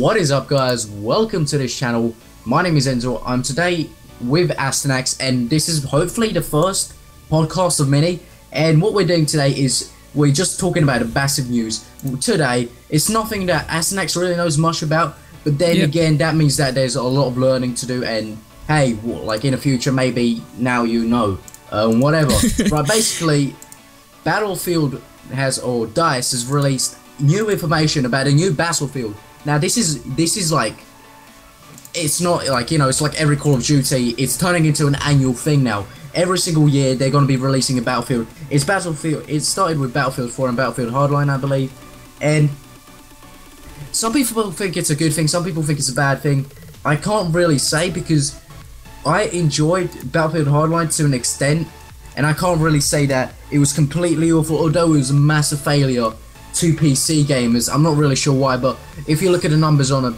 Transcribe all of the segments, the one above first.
What is up, guys? Welcome to this channel. My name is Enzor. I'm today with Asternax, and this is hopefully the first podcast of many. And what we're doing today is we're just talking about the massive news today. It's nothing that Asternax really knows much about, but then again, that means that there's a lot of learning to do. And hey, like in the future, maybe now you know, whatever. Right? Basically, Battlefield or DICE has released new information about a new Battlefield. Now this is like, it's not like, you know, it's like every Call of Duty. It's turning into an annual thing now. Every single year they're going to be releasing a Battlefield. It started with Battlefield 4 and Battlefield Hardline, I believe. And some people think it's a good thing, some people think it's a bad thing. I can't really say, because I enjoyed Battlefield Hardline to an extent, and I can't really say that it was completely awful, although it was a massive failure to PC gamers. I'm not really sure why, but if you look at the numbers on a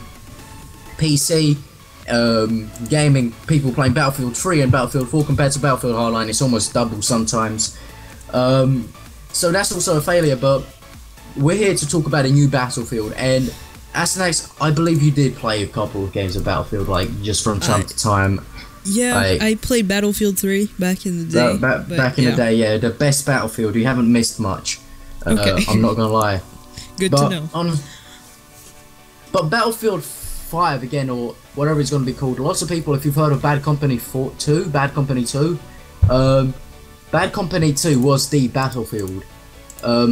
PC gaming, people playing Battlefield 3 and Battlefield 4 compared to Battlefield Hardline, it's almost double sometimes. So that's also a failure, but we're here to talk about a new Battlefield. And Asternax, I believe you did play a couple of games of Battlefield, like just from time to time. Yeah, I played Battlefield 3 back in the day. Back in the day, yeah, the best Battlefield. You haven't missed much. Okay. I'm not gonna lie. Good to know. But Battlefield 5 again, or whatever it's gonna be called. Lots of people, if you've heard of Bad Company 2, Bad Company 2, Bad Company 2 was the Battlefield.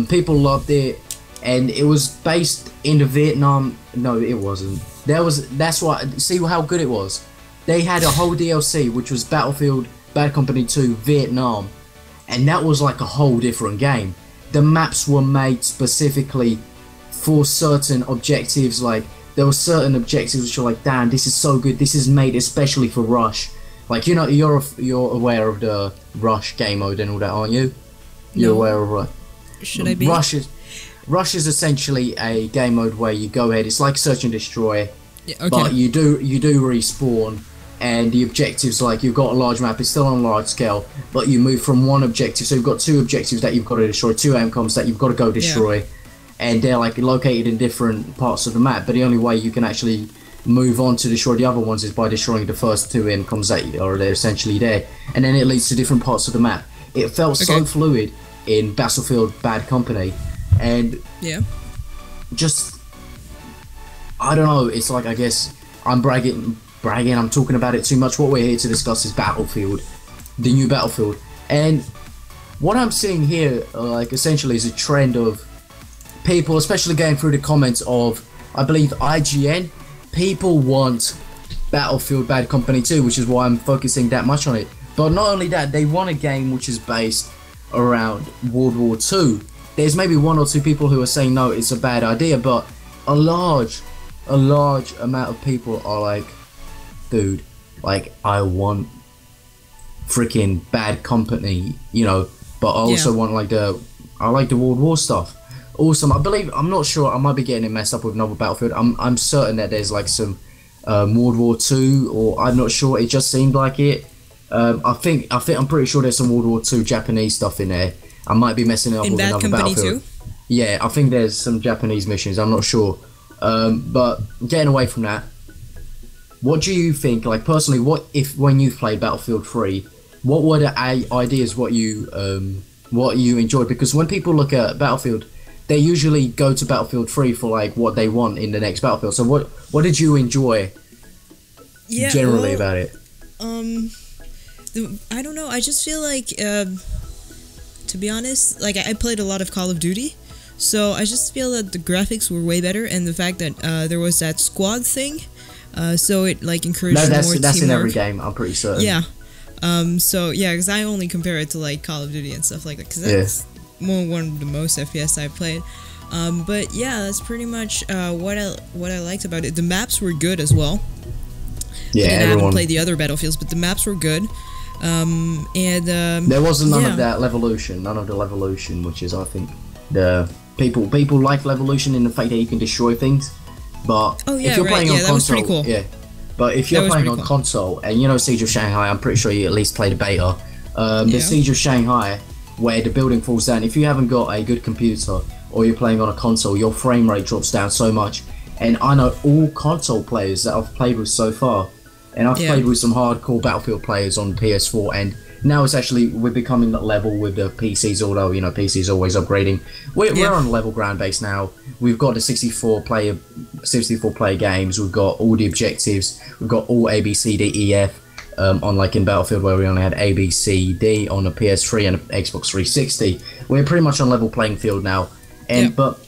People loved it, and it was based in the Vietnam. No, it wasn't. That's why. See how good it was. They had a whole DLC which was Battlefield Bad Company 2 Vietnam, and that was like a whole different game. The maps were made specifically for certain objectives. Like, there were certain objectives which were like, damn, this is so good. This is made especially for Rush. Like, you know, you're aware of the Rush game mode and all that, aren't you? You're aware of Rush. Should I be? Rush is essentially a game mode where you go ahead. It's like search and destroy, but you do respawn. And the objectives, like, you've got a large map, it's still on a large scale, but you move from one objective, so you've got two objectives that you've got to destroy, two AMCOMs that you've got to go destroy, and they're like located in different parts of the map, but the only way you can actually move on to destroy the other ones is by destroying the first two AMCOMs that are essentially there, and then it leads to different parts of the map. It felt so fluid in Battlefield Bad Company, and just, I don't know, it's like, I guess I'm bragging, I'm talking about it too much. What we're here to discuss is Battlefield, the new Battlefield. And what I'm seeing here, like, essentially is a trend of people, especially going through the comments of, I believe, IGN. People want Battlefield Bad Company 2, which is why I'm focusing that much on it. But not only that, they want a game which is based around World War II. There's maybe one or two people who are saying, no, it's a bad idea, but a large amount of people are like, dude, like, I want freaking Bad Company, you know, but I also want I like the World War stuff. Awesome. I believe, I'm not sure, I might be getting it messed up with another Battlefield. I'm certain that there's like some World War II, or I'm not sure, it just seemed like it. I'm pretty sure there's some World War II Japanese stuff in there. I might be messing it up with another Battlefield. Yeah, I think there's some Japanese missions, I'm not sure. But getting away from that, what do you think, like, personally, when you played Battlefield 3, what were the ideas, what you enjoyed? Because when people look at Battlefield, they usually go to Battlefield 3 for, like, what they want in the next Battlefield. So what did you enjoy generally about it? I don't know, I just feel like, to be honest, like, I played a lot of Call of Duty, so I just feel that the graphics were way better, and the fact that there was that squad thing, so it, like, encouraged more teamwork. That's in every game, I'm pretty certain. Yeah. So yeah, because I only compare it to, like, Call of Duty and stuff like that, because that's one of the most FPS I played. But yeah, that's pretty much what I liked about it. The maps were good as well. Yeah, I haven't played the other Battlefields, but the maps were good. There wasn't none of that Levolution, which is, I think, the people like Levolution in the fact that you can destroy things. But if you're playing on console, that was pretty cool. But if you're playing on console, and you know Siege of Shanghai, I'm pretty sure you at least played a beta. The Siege of Shanghai, where the building falls down, if you haven't got a good computer or you're playing on a console, your frame rate drops down so much. and I know all console players that I've played with so far, and I've played with some hardcore Battlefield players on PS4, and now it's actually, we're becoming that level with the PCs, although, you know, PCs always upgrading. We're on level ground base now. We've got the 64 player games, we've got all the objectives, we've got all A, B, C, D, E, F, unlike in Battlefield where we only had A, B, C, D on the PS3 and Xbox 360. We're pretty much on level playing field now, and but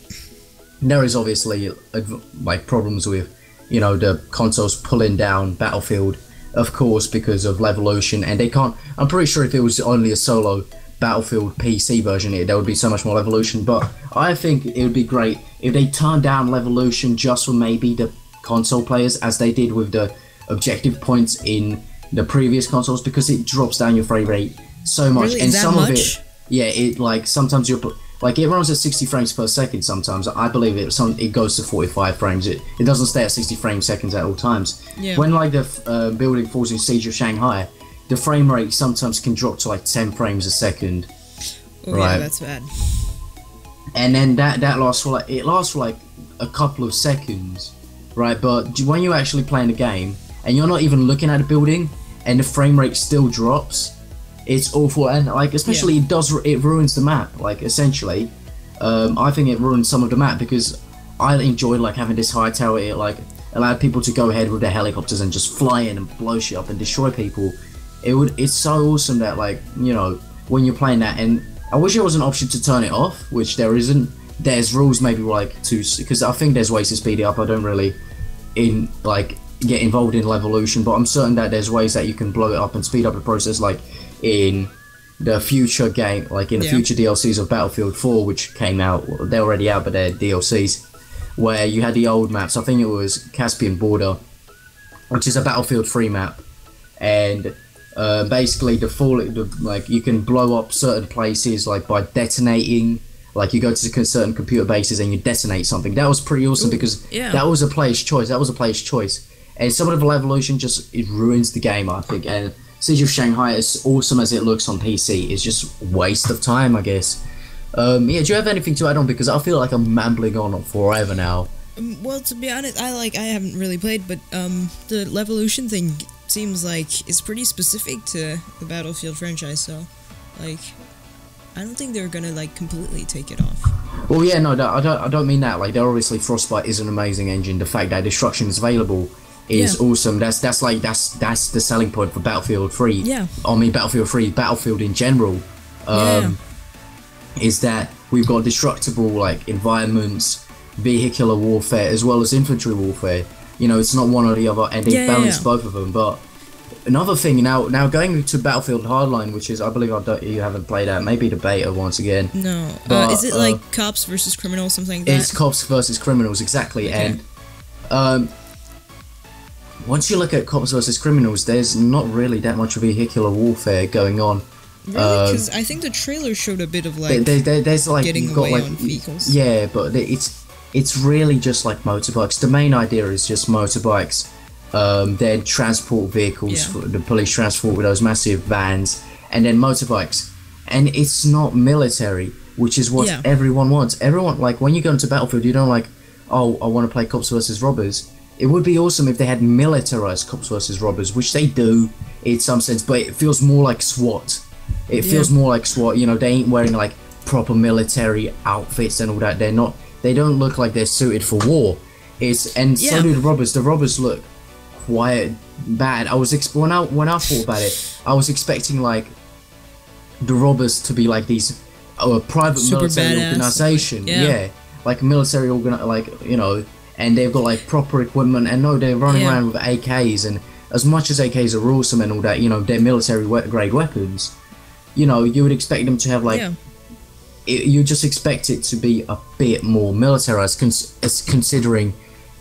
there is obviously like problems with, you know, the consoles pulling down Battlefield, of course, because of Levolution, and they can't. I'm pretty sure if it was only a solo Battlefield PC version, there would be so much more Levolution. But I think it would be great if they turned down Levolution just for maybe the console players, as they did with the objective points in the previous consoles, because it drops down your frame rate so much. Really? And that some much? of it, yeah, it like sometimes you're. Like it runs at 60 frames per second sometimes. I believe it goes to 45 frames. It doesn't stay at 60 frames seconds at all times. Yeah. When like the building falls in Siege of Shanghai, the frame rate sometimes can drop to like 10 frames a second. Oh yeah, that's bad. And then that lasts for like a couple of seconds, right? But when you're actually playing a game and you're not even looking at a building and the frame rate still drops, it's awful. And like especially it ruins the map, like essentially. I think it ruins some of the map, because I enjoyed like having this high tower. It like allowed people to go ahead with their helicopters and just fly in and blow shit up and destroy people. It's so awesome that, like, you know, when you're playing that. And I wish there was an option to turn it off, which there isn't. There's rules maybe like to, because I think there's ways to speed it up. I don't really get involved in Levolution, but I'm certain that there's ways that you can blow it up and speed up the process, like in the future game, like in the future DLCs of Battlefield 4, which came out. They're already out, but they're DLCs, where you had the old maps. I think it was Caspian Border, which is a Battlefield 3 map, and basically like you can blow up certain places like by detonating. Like you go to certain computer bases and you detonate something. That was pretty awesome. Ooh, because that was a player's choice. And some of the Levolution it ruins the game, I think. And Siege of Shanghai, as awesome as it looks on PC, is just a waste of time, I guess. Yeah, do you have anything to add on? Because I feel like I'm rambling on forever now. Well, to be honest, I haven't really played, but the Levolution thing seems like it's pretty specific to the Battlefield franchise. So, like, I don't think they're gonna like completely take it off. Well, yeah, no, I don't mean that. Like, obviously Frostbite is an amazing engine. The fact that destruction is available is awesome. That's the selling point for Battlefield 3. Yeah. I mean Battlefield 3, Battlefield in general. Is that we've got destructible like environments, vehicular warfare, as well as infantry warfare. You know, it's not one or the other, and they balance both of them. But another thing now going to Battlefield Hardline, which is, I believe you haven't played that, maybe the beta once again. No. But, is it like cops versus criminals, something like that? It's cops versus criminals, exactly. Okay. And once you look at cops versus criminals, there's not really that much vehicular warfare going on. Really? Because I think the trailer showed a bit of like there's like getting away on vehicles. Yeah, but it's really just like motorbikes. The main idea is just motorbikes. Then transport vehicles, for the police transport with those massive vans, and then motorbikes. And it's not military, which is what everyone wants. Everyone, like, when you go into Battlefield, you don't like, oh, I want to play cops versus robbers. It would be awesome if they had militarized cops versus robbers, which they do in some sense, but it feels more like SWAT. It feels more like SWAT. You know, they ain't wearing like proper military outfits and all that. They don't look like they're suited for war. So do the robbers. The robbers look quite bad. When I thought about it, I was expecting like the robbers to be like these private super military organization. Like military like, you know, and they've got like proper equipment, and no, they're running around with AKs, and as much as AKs are awesome and all that, you know, they're military grade weapons. You know, you would expect them to have like you just expect it to be a bit more militarized, considering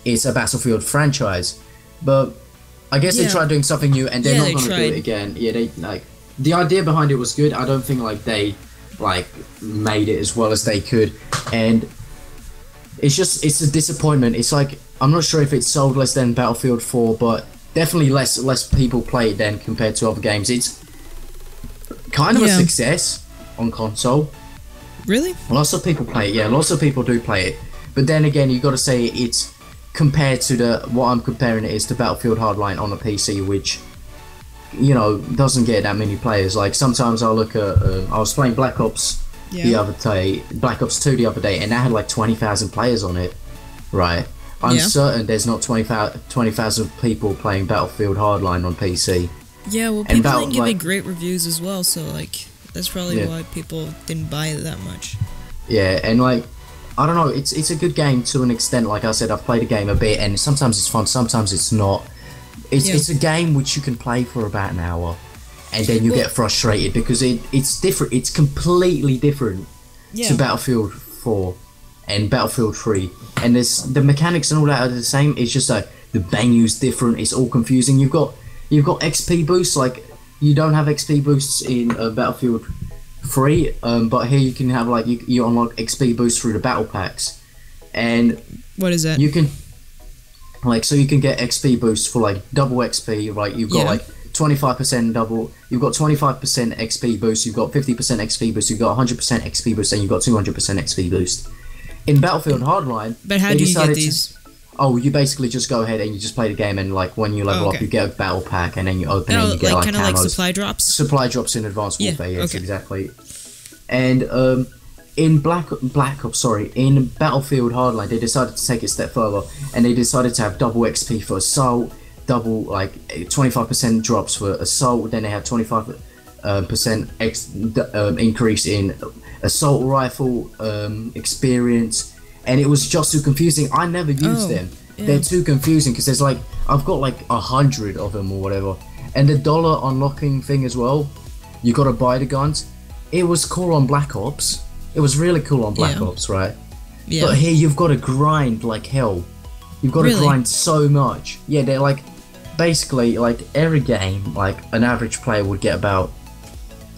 it's a Battlefield franchise. But I guess they tried doing something new, and they're not going to do it again. Yeah, they like, the idea behind it was good. I don't think like they like made it as well as they could, and it's a disappointment. It's like, I'm not sure if it sold less than Battlefield 4, but definitely less people play it then compared to other games. It's kind of a success on console. Really? Lots of people play it. Yeah, lots of people do play it. But then again, you got to say it's compared to what I'm comparing it is to Battlefield Hardline on a PC, which, you know, doesn't get that many players. Like sometimes I'll look at I was playing Black Ops the other day, Black Ops 2 the other day, and that had like 20,000 players on it, right? I'm certain there's not 20,000 people playing Battlefield Hardline on PC. Yeah, well, people didn't give it great reviews as well, so like that's probably why people didn't buy it that much. Yeah, and like, I don't know, it's a good game to an extent. Like I said, I've played a game a bit, and sometimes it's fun, sometimes it's not. It's a game which you can play for about an hour, and then you get frustrated because it's different. It's completely different to Battlefield 4 and Battlefield 3, and the mechanics and all that are the same. It's just like the menu's different. It's all confusing. You've got XP boosts. Like you don't have XP boosts in Battlefield 3, but here you can have like you unlock XP boosts through the battle packs. And what is that? You can so you can get XP boosts for like double XP. Right, you've got like 25% double. You've got 25% XP boost. You've got 50% XP boost. You've got 100% XP boost, and you've got 200% XP boost. In Battlefield Hardline, but how do you get these? You basically just go ahead and you just play the game, and like when you level up, you get a battle pack, and then you open it and you get like kind of like supply drops. Supply drops in Advanced Warfare, yes, exactly. And in in Battlefield Hardline, they decided to take it a step further, and they decided to have double XP for assault, double like 25% drops for assault. Then they have 25% increase in assault rifle experience. And it was just too confusing. I never used them. Yeah. They're too confusing because there's like, I've got like 100 of them or whatever. And the dollar unlocking thing as well, you gotta buy the guns. It was cool on Black Ops. It was really cool on Black Ops, right? Yeah. But here you've got to grind like hell. You've got to grind so much. Yeah, they're like, basically like every game, like an average player would get about,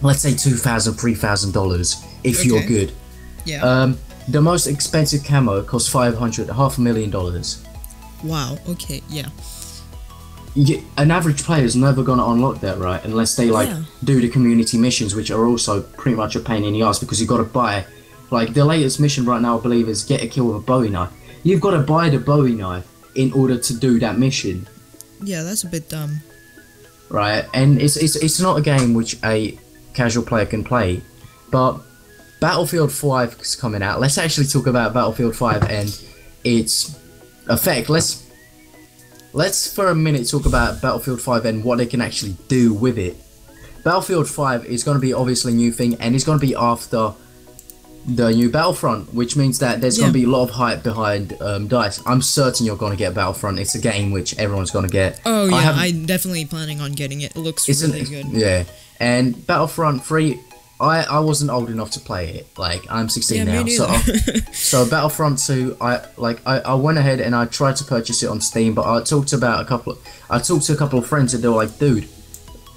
let's say $2,000, $3,000 if you're good. Yeah. The most expensive camo costs $500,000. Wow. Okay. Yeah. An average player is never gonna unlock that, right? Unless they do the community missions, which are also pretty much a pain in the ass because you got to buy. Like the latest mission right now, I believe, is get a kill with a Bowie knife. You've got to buy the Bowie knife in order to do that mission. Yeah, that's a bit dumb. Right, and it's not a game which a casual player can play, but Battlefield 5 is coming out. Let's actually talk about Battlefield 5 and its effect. Let's for a minute talk about Battlefield 5 and what they can actually do with it. Battlefield 5 is going to be obviously a new thing, and it's going to be after the new Battlefront, which means that there's going to be a lot of hype behind DICE. I'm certain you're going to get Battlefront. It's a game which everyone's going to get. Oh yeah, I'm definitely planning on getting it. It looks really good. Yeah, and Battlefront 3, I wasn't old enough to play it. Like I'm 16 now, so Battlefront 2, I went ahead and I tried to purchase it on Steam, but I talked to a couple of friends, and they were like, dude,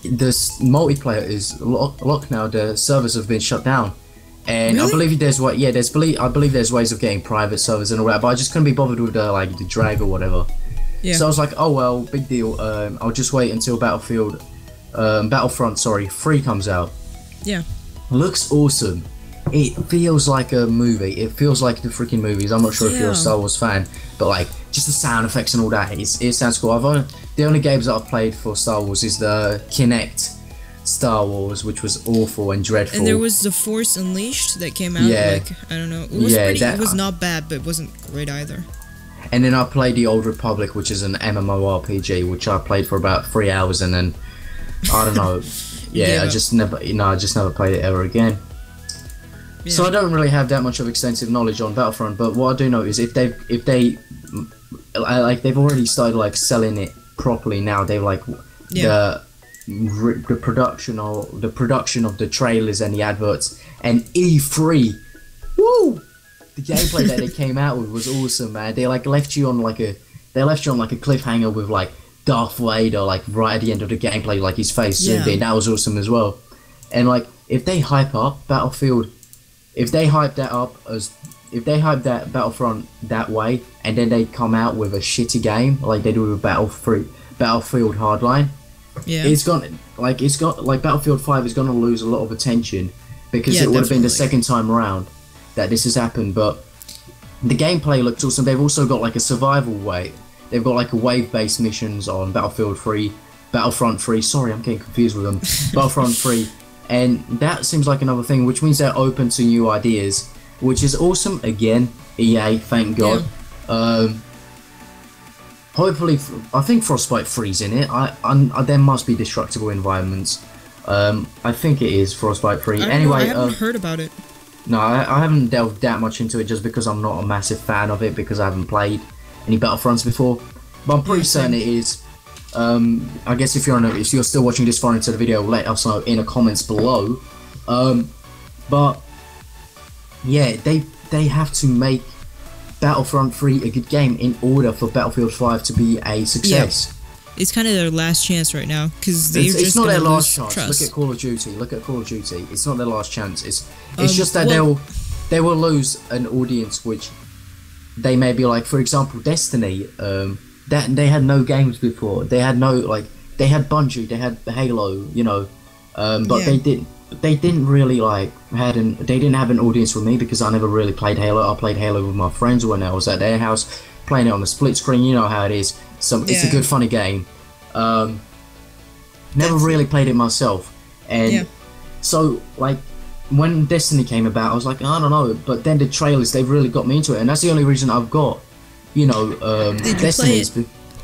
this multiplayer is locked now. The servers have been shut down, and I believe there's I believe there's ways of getting private servers and all that, but I just couldn't be bothered with the drag or whatever. Yeah. So I was like, oh well, big deal. I'll just wait until Battlefront 3 comes out. Yeah. Looks awesome. It feels like a movie. It feels like the freaking movies. I'm not sure if you're a Star Wars fan, but like just the sound effects and all that. It sounds cool. The only games that I've played for Star Wars is the Kinect Star Wars, which was awful and dreadful. And there was the Force Unleashed that came out. Like I don't know. It was it was not bad, but it wasn't great either. And then I played the Old Republic, which is an MMORPG, which I played for about 3 hours, and then I don't know. I just never played it ever again. Yeah. So I don't really have that much of extensive knowledge on Battlefront, but what I do know is if they've already started like selling it properly now. They've like the production of the trailers and the adverts, and E3. Woo! The gameplay that they came out with was awesome, man. They left you on like a cliffhanger with like Darth Vader, like right at the end of the gameplay, like his face zoomed in. That was awesome as well. And like if they hype up Battlefield, if they hype that Battlefront that way, and then they come out with a shitty game like they do with Battlefield Hardline, Battlefield 5 is gonna lose a lot of attention because it would have been the second time around that this has happened. But The gameplay looks awesome. They've also got like a survival way. They've got like a wave-based missions on Battlefront 3. Sorry, I'm getting confused with them. Battlefront 3, and that seems like another thing, which means they're open to new ideas, which is awesome. Again, EA, thank God. Yeah. Hopefully, I think Frostbite 3's in it. There must be destructible environments. I think it is Frostbite 3. Anyway, I haven't heard about it. No, I haven't delved that much into it just because I'm not a massive fan of it, because I haven't played any Battlefronts before. But I'm pretty certain it is. I guess if you're still watching this far into the video, let us know in the comments below. But yeah, they have to make Battlefront 3 a good game in order for Battlefield 5 to be a success. Yeah. It's kind of their last chance right now, because it's not their last chance. Look at Call of Duty. It's not their last chance. It's just that they will lose an audience which they may be like, for example, Destiny. That they had no games before. They had they had Bungie, they had Halo, you know, but they didn't really they didn't have an audience with me, because I never really played Halo. I played Halo with my friends when I was at their house playing it on the split screen. You know how it is. It's a good funny game. Never really played it myself, and so like when Destiny came about, I was like, I don't know, but then the trailers, they've really got me into it, and that's the only reason I've got, you know, Destiny.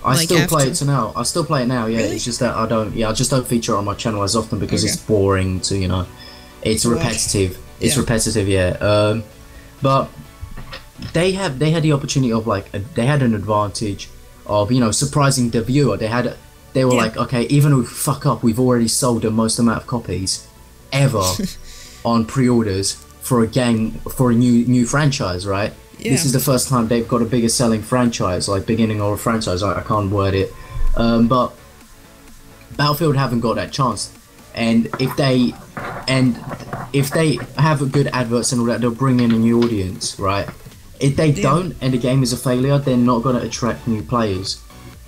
I still play it now. I still play it now. Yeah, really? It's just that I just don't feature it on my channel as often because it's boring to, you know, it's repetitive. It's repetitive, yeah. But they had the opportunity of they had an advantage of, you know, surprising the viewer. They were like, okay, even if we fuck up, we've already sold the most amount of copies ever on pre-orders for a game, for a new franchise, right? Yeah. This is the first time they've got a bigger selling franchise, like beginning of a franchise. I can't word it, but Battlefield haven't got that chance. And if they have good adverts and all that, they'll bring in a new audience, right? If they don't, and the game is a failure, they're not going to attract new players.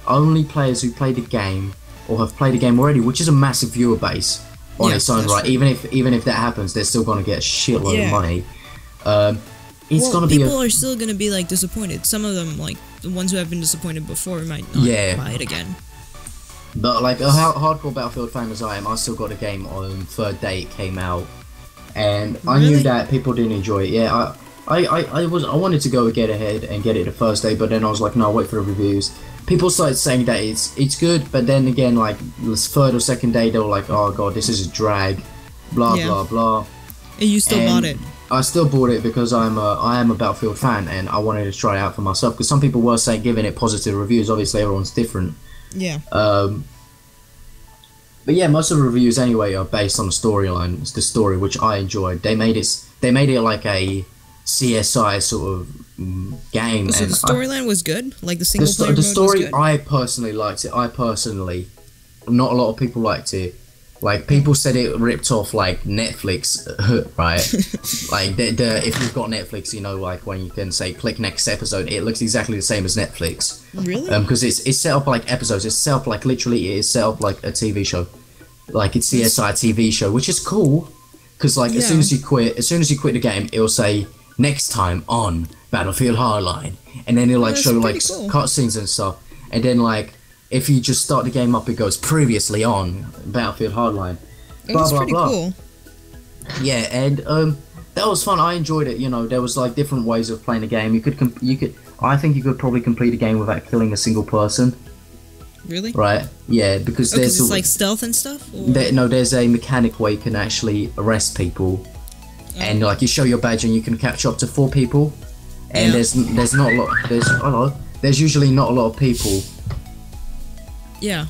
Only players who play the game or have played the game already, which is a massive viewer base on its own, right? True. Even if that happens, they're still going to get a shitload of money. It's gonna be people are still gonna be disappointed. Some of them, like the ones who have been disappointed before, might not buy it again. But like a hardcore Battlefield fan as I am, I still got a game on third day it came out, and I knew that people didn't enjoy it. Yeah, I wanted to go get ahead and get it the first day, but then I was like, no, I'll wait for the reviews. People started saying that it's good, but then again, like the third or second day, they were like, oh god, this is a drag, blah blah blah. And you still bought it. I still bought it because I am a Battlefield fan, and I wanted to try it out for myself, because some people were giving it positive reviews. Obviously everyone's different. Yeah. But yeah, most of the reviews anyway are based on the storyline. It's the story, which I enjoyed. They made it like a CSI sort of game. So the storyline was good? Like the single player mode was good? I personally liked it. Not a lot of people liked it. Like, people said it ripped off, like, Netflix, right? Like, if you've got Netflix, you know, like, when you can say, click next episode, it looks exactly the same as Netflix. Really? Because it's set up like episodes. It's set up like, literally, it's set up like a TV show. Like, it's CSI TV show, which is cool. Because, like, as soon as you quit the game, it'll say, next time on Battlefield Hardline. And then it'll, like, show, like, cutscenes and stuff. And then, like, if you just start the game up, it goes previously on Battlefield Hardline. That's pretty cool. Yeah, and that was fun. I enjoyed it. You know, there was like different ways of playing the game. I think you could probably complete a game without killing a single person. Really? Right? Yeah, because there's it's like stealth and stuff. There's a mechanic where you can actually arrest people, and like you show your badge and you can capture up to 4 people. And there's not a lot. There's usually not a lot of people. Yeah.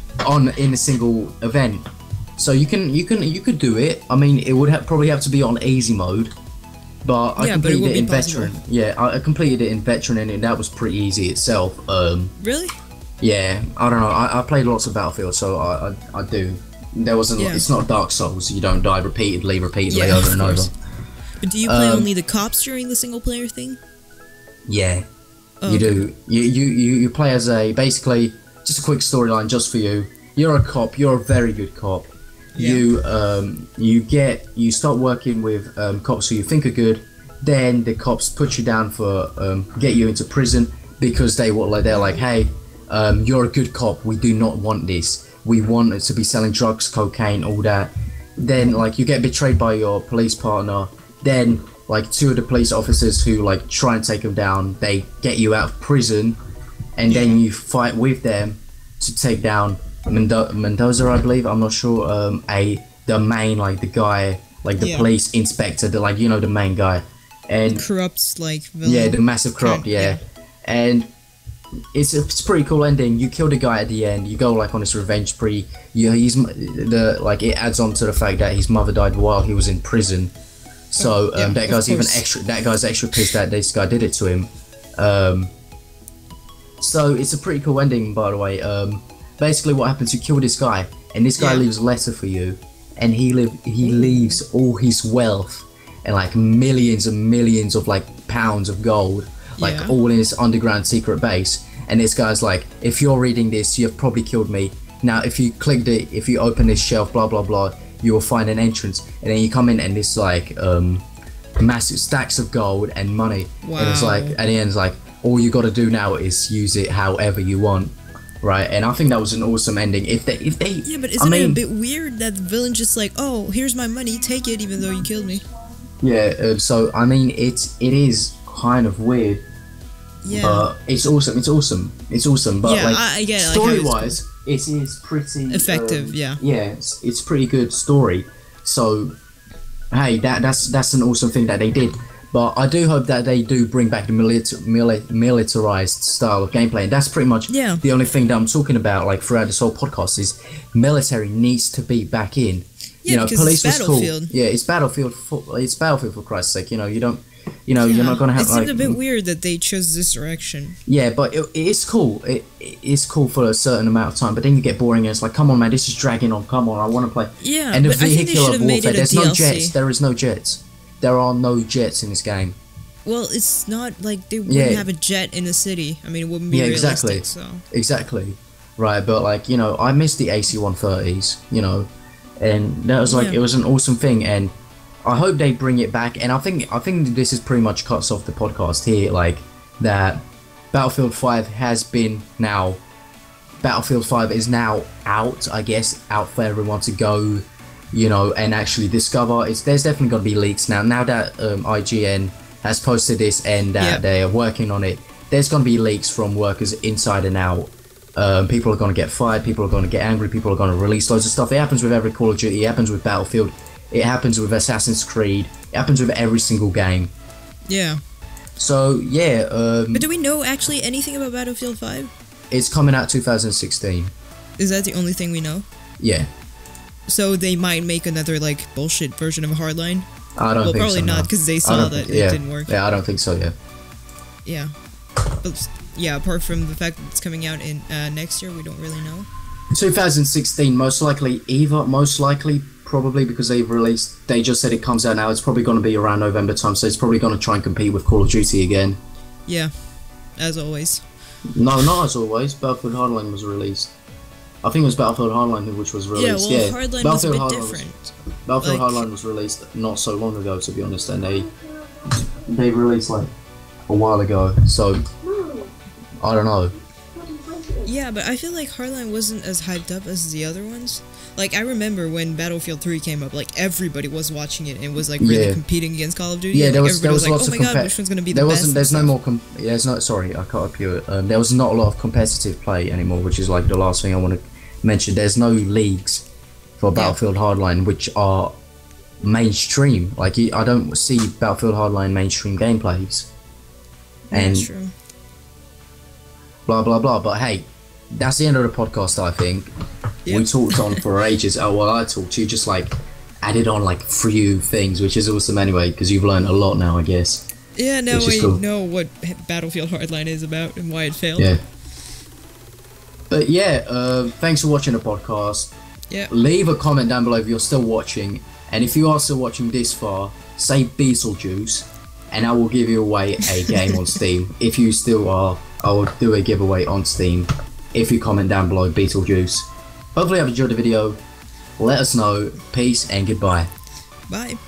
In a single event, so you could do it. I mean, it would probably have to be on easy mode, but I completed it in veteran. Yeah, I completed it in veteran, and that was pretty easy itself. Really? Yeah, I don't know. I played lots of Battlefield, so I do. There wasn't. It's not Dark Souls. You don't die repeatedly over and over. But do you play only the cops during the single player thing? Yeah, you do. You play as basically. Just a quick storyline, just for you. You're a cop. You're a very good cop. Yeah. You start working with cops who you think are good. then the cops put you down for get you into prison because they're like, hey, you're a good cop, we do not want this, we want it to be selling drugs, cocaine, all that. Then like you get betrayed by your police partner, then like 2 of the police officers who like try and take them down, they get you out of prison, and then you fight with them to take down Mendoza, I believe, I'm not sure, the main, like the guy, like the police inspector, the, like, you know, the main guy, and corrupts, like, villain. Yeah, the massive corrupt, and it's a pretty cool ending. You kill the guy at the end, you go like on this revenge spree. It adds on to the fact that his mother died while he was in prison, so that guy's extra pissed that this guy did it to him. So it's a pretty cool ending, by the way. Basically what happens, you kill this guy, and this guy leaves a letter for you, and he leaves all his wealth and like millions and millions of like pounds of gold, like all in his underground secret base. And this guy's like, if you're reading this, you've probably killed me. Now if you if you open this shelf, blah blah blah, you will find an entrance, and then you come in and it's like massive stacks of gold and money. And it's like, at the end it's like, all you got to do now is use it however you want. Right, and I think that was an awesome ending. If they yeah, but isn't it a bit weird that the villain just like, oh, here's my money, take it, even though you killed me? Yeah, so I mean, it is kind of weird. Yeah, but it's awesome. But yeah, like, I get it. Story-wise, it is pretty effective. Yeah, it's pretty good story. So, hey, that's an awesome thing that they did. But I do hope that they do bring back the militarized style of gameplay, and that's pretty much the only thing that I'm talking about, like, throughout this whole podcast, is military needs to be back in. Yeah, you know, police was cool. Yeah, it's Battlefield for Christ's sake. You know, you're not gonna have. It seemed a bit weird that they chose this direction. Yeah, but it's cool. It's cool for a certain amount of time, but then you get boring, and it's like, come on, man, this is dragging on. Come on, I want to play. Yeah, and the but vehicular warfare. There's no DLC. jets. There is no jets. There are no jets in this game. Well, it's not like they wouldn't have a jet in the city. I mean, it wouldn't be realistic. Exactly. Right, but like, you know, I miss the AC-130s, you know, and that was like, it was an awesome thing, and I hope they bring it back. And I think this is pretty much cuts off the podcast here, like, that Battlefield 5 has been now, Battlefield 5 is now out, I guess, out for everyone to go, you know, and actually discover. There's definitely going to be leaks now that IGN has posted this and that they are working on it. There's going to be leaks from workers inside and out. People are going to get fired, people are going to get angry, people are going to release loads of stuff. It happens with every Call of Duty, it happens with Battlefield, it happens with Assassin's Creed, it happens with every single game. Yeah. So yeah. But do we know actually anything about Battlefield 5? It's coming out 2016. Is that the only thing we know? Yeah. So they might make another like bullshit version of Hardline? I don't think so. Well, probably not, because they saw that it didn't work. Yeah, I don't think so, Yeah. But yeah, apart from the fact that it's coming out in next year, we don't really know. 2016, most likely, probably because they just said it comes out now. It's probably going to be around November time, so it's probably going to try and compete with Call of Duty again. Yeah, as always. No, not as always. Battlefield Hardline was released. I think it was Battlefield Hardline which was released. Yeah, well, Hardline was a bit different. Battlefield Hardline was released not so long ago, to be honest, and they released like a while ago. So I don't know. Yeah, but I feel like Hardline wasn't as hyped up as the other ones. Like, I remember when Battlefield 3 came up, like, everybody was watching it and was, like, really competing against Call of Duty. Yeah, there like, was like, lots oh my god, which one's gonna be the best? There's no more, sorry, I cut up you. There was not a lot of competitive play anymore, which is, like, the last thing I want to mention. There's no leagues for Battlefield Hardline, which are mainstream. Like, I don't see Battlefield Hardline mainstream gameplays. And that's true. Blah, blah, blah, but hey, that's the end of the podcast, I think. We talked on for ages. Oh, well, I talked. You just, like, added on, like, few things, which is awesome anyway, because you've learned a lot now, I guess. Yeah, now I know what Battlefield Hardline is about and why it failed. Yeah. But, yeah, thanks for watching the podcast. Yeah. Leave a comment down below if you're still watching. And if you are still watching this far, say Beetlejuice, and I will give you away a game on Steam. If you still are, I will do a giveaway on Steam if you comment down below Beetlejuice. Hopefully you've enjoyed the video. Let us know. Peace and goodbye. Bye.